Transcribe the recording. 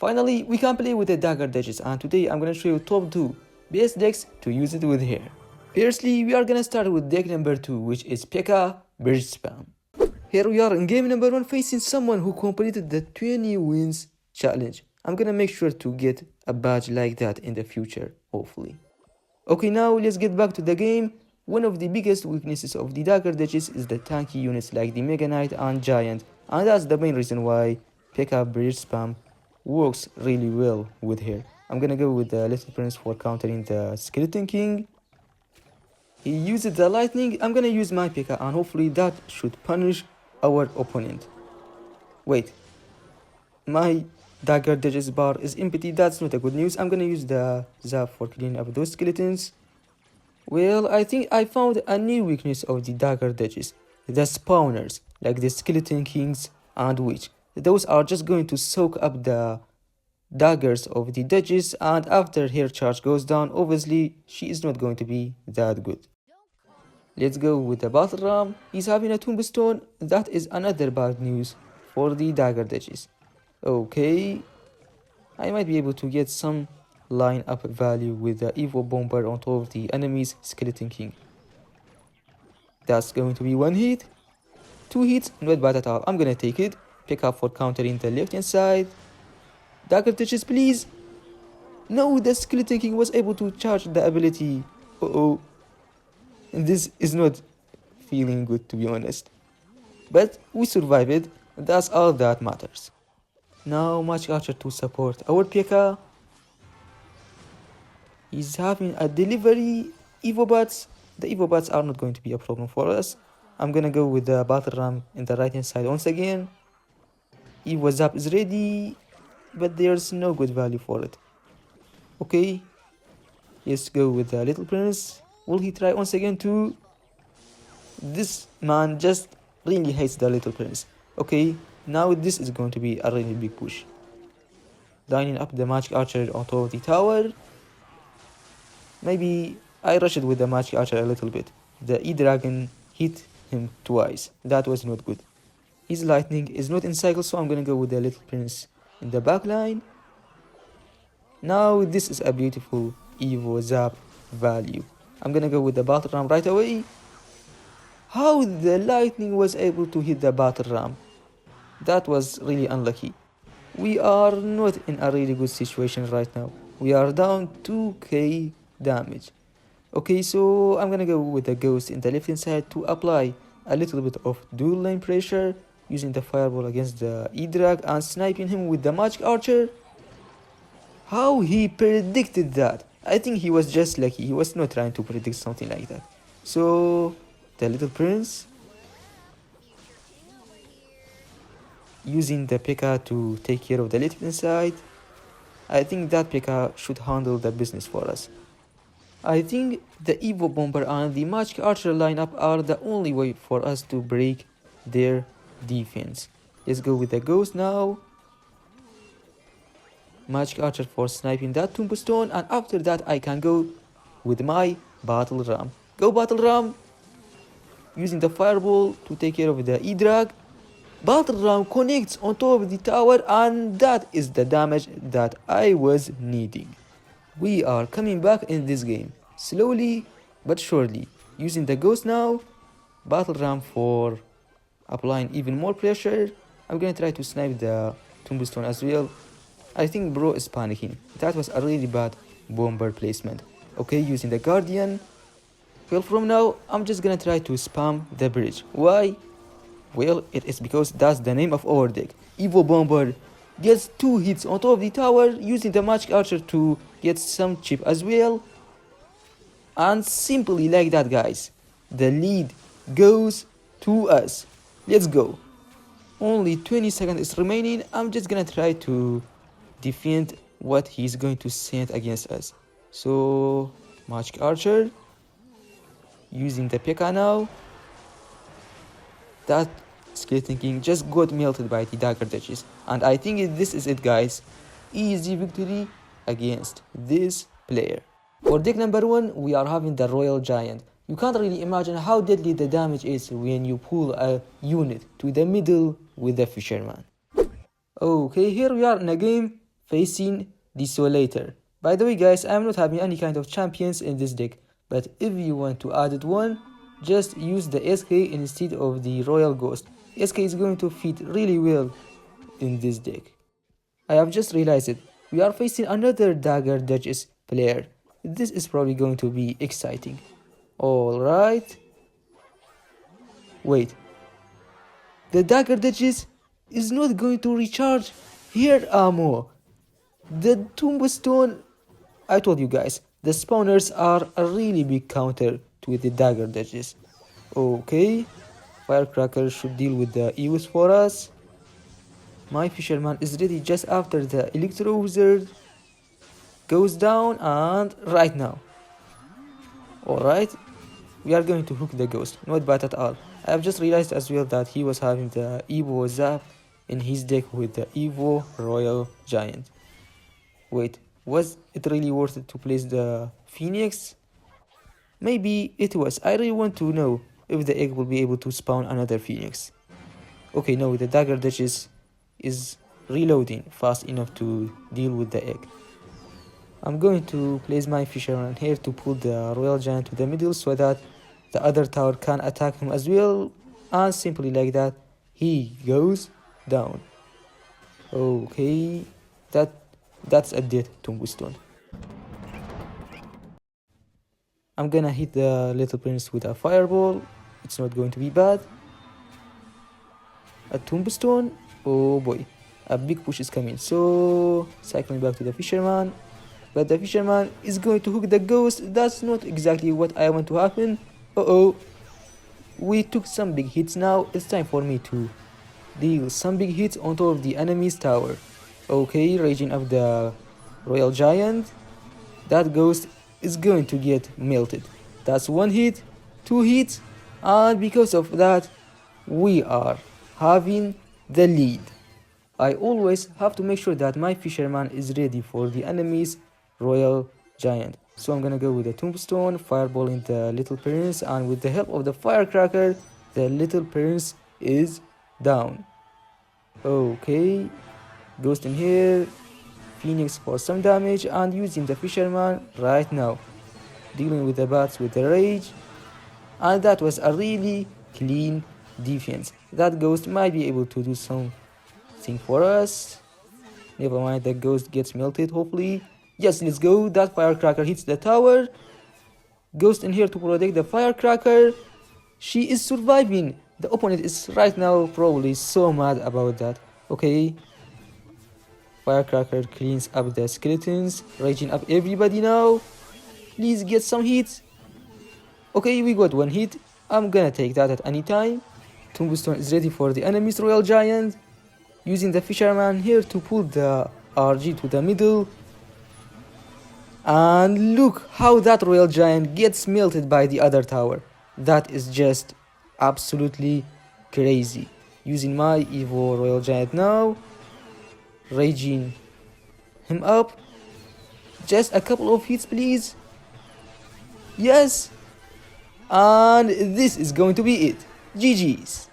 Finally, we can play with the dagger duchess, and today I'm gonna show you top 2 best decks to use it with here. Firstly, we are gonna start with deck number 2, which is Pekka Bridge Spam. Here we are in game number 1 facing someone who completed the 20 wins challenge. I'm gonna make sure to get a badge like that in the future, hopefully. Okay, now let's get back to the game. One of the biggest weaknesses of the dagger duchess is the tanky units like the Mega Knight and Giant, and that's the main reason why Pekka Bridge Spam works really well with her. I'm gonna go with the Little Prince for countering the Skeleton King. He uses the lightning. I'm gonna use my Pekka, and hopefully that should punish our opponent. Wait, my dagger duchess bar is empty. That's not a good news. I'm gonna use the zap for cleaning up those skeletons. Well, I think I found a new weakness of the dagger duchess: the spawners, like the Skeleton Kings and Witch. Those are just going to soak up the daggers of the duchess, and after her charge goes down, obviously she is not going to be that good. Let's go with the battle ram. He's having a tombstone. That is another bad news for the dagger duchess. Okay, I might be able to get some line up value with the Evo bomber on top of the enemy's Skeleton King. That's going to be 1 hit. 2 hits, not bad at all. I'm gonna take it. Pick up for countering the left hand side. Dagger duchess, please. No, the Skeleton King was able to charge the ability. Uh-oh. This is not feeling good, to be honest. But we survived it. That's all that matters. Now Magic Archer to support our Pekka. He's having a delivery. Evo Bats. The Evo Bats are not going to be a problem for us. I'm gonna go with the Battle Ram in the right hand side once again. Evo Zap is ready, but there's no good value for it. Okay, let's go with the Little Prince. Will he try once again to... This man just really hates the Little Prince. Okay, now this is going to be a really big push. Lining up the Magic Archer on top of the tower. Maybe I rushed with the Magic Archer a little bit. The E-Dragon hit him twice. That was not good. His lightning is not in cycle, so I'm gonna go with the Little Prince in the back line. Now this is a beautiful Evo Zap value. I'm gonna go with the Battle Ram right away. How the lightning was able to hit the Battle Ram? That was really unlucky. We are not in a really good situation right now. We are down 2k damage. Okay, so I'm gonna go with the Ghost in the left hand side to apply a little bit of dual lane pressure, using the fireball against the E-Drag and sniping him with the Magic Archer. How he predicted that? I think he was just lucky. He was not trying to predict something like that. So the Little Prince using the Pekka to take care of the left hand side. I think that Pekka should handle the business for us. I think the Evo Bomber and the Magic Archer lineup are the only way for us to break their defense. Let's go with the Ghost now. Magic Archer for sniping that tombstone, and after that I can go with my Battle Ram. Go Battle Ram! Using the Fireball to take care of the E-Drag. Battle Ram connects on top of the tower, and that is the damage that I was needing. We are coming back in this game, slowly but surely. Using the Ghost now. Battle Ram for applying even more pressure. I'm gonna try to snipe the tombstone as well. I think bro is panicking. That was a really bad bomber placement. Okay, using the Guardian. Well, from now, I'm just gonna try to spam the bridge. Why? Well, it is because that's the name of our deck. Evo Bomber gets 2 hits on top of the tower, using the Magic Archer to get some chip as well. And simply like that, guys, the lead goes to us. Let's go. Only 20 seconds is remaining. I'm just gonna try to defend what he's going to send against us. So Magic Archer using the Pekka now. That Skeleton King just got melted by the dagger duchess, and I think this is it, guys. Easy victory against this player. For deck number 1, we are having the Royal Giant. You can't really imagine how deadly the damage is when you pull a unit to the middle with the Fisherman. Okay, here we are in a game facing Desolator. By the way guys, I'm not having any kind of champions in this deck, but if you want to add one, just use the SK instead of the Royal Ghost. SK is going to fit really well in this deck. I have just realized it. We are facing another dagger duchess player. This is probably going to be exciting. Alright. Wait. The dagger duchess is not going to recharge her ammo. The tombstone, I told you guys, the spawners are a really big counter to the dagger duchess. Okay, firecracker should deal with the EOS for us. My fisherman is ready just after the electro wizard goes down, and right now. Alright, we are going to hook the ghost, not bad at all. I have just realized as well that he was having the Evo Zap in his deck with the Evo Royal Giant. Wait, was it really worth it to place the Phoenix? Maybe it was. I really want to know if the egg will be able to spawn another Phoenix. Okay, no, the dagger duchess is reloading fast enough to deal with the egg. I'm going to place my fisherman here to pull the royal giant to the middle so that the other tower can attack him as well, and simply like that he goes down. Okay, that's a dead tombstone. I'm gonna hit the little prince with a fireball. It's not going to be bad. A tombstone. Oh boy, a big push is coming. So cycling back to the fisherman, but the fisherman is going to hook the ghost. That's not exactly what I want to happen. Uh-oh, we took some big hits. Now it's time for me to deal some big hits on top of the enemy's tower. Okay, raging up the royal giant. That ghost is going to get melted. That's one hit, two hits, and because of that we are having the lead. I always have to make sure that my fisherman is ready for the enemy's royal giant. So I'm gonna go with the tombstone, fireballing the little prince, and with the help of the firecracker, the little prince is down. Okay, ghost in here, Phoenix for some damage, and using the fisherman right now, dealing with the bats with the rage, and that was a really clean defense. That ghost might be able to do something for us. Never mind, the ghost gets melted hopefully. Yes, let's go. That firecracker hits the tower. Ghost in here to protect the firecracker. She is surviving. The opponent is right now probably so mad about that. Okay, firecracker cleans up the skeletons, raging up everybody now. Please get some hits. Okay, we got one hit. I'm gonna take that at any time. Tombstone is ready for the enemy's royal giant, using the fisherman here to pull the RG to the middle. And look how that royal giant gets melted by the other tower. That is just absolutely crazy. Using my Evo royal giant now, raging him up. Just a couple of hits please. Yes, and this is going to be it. GG's.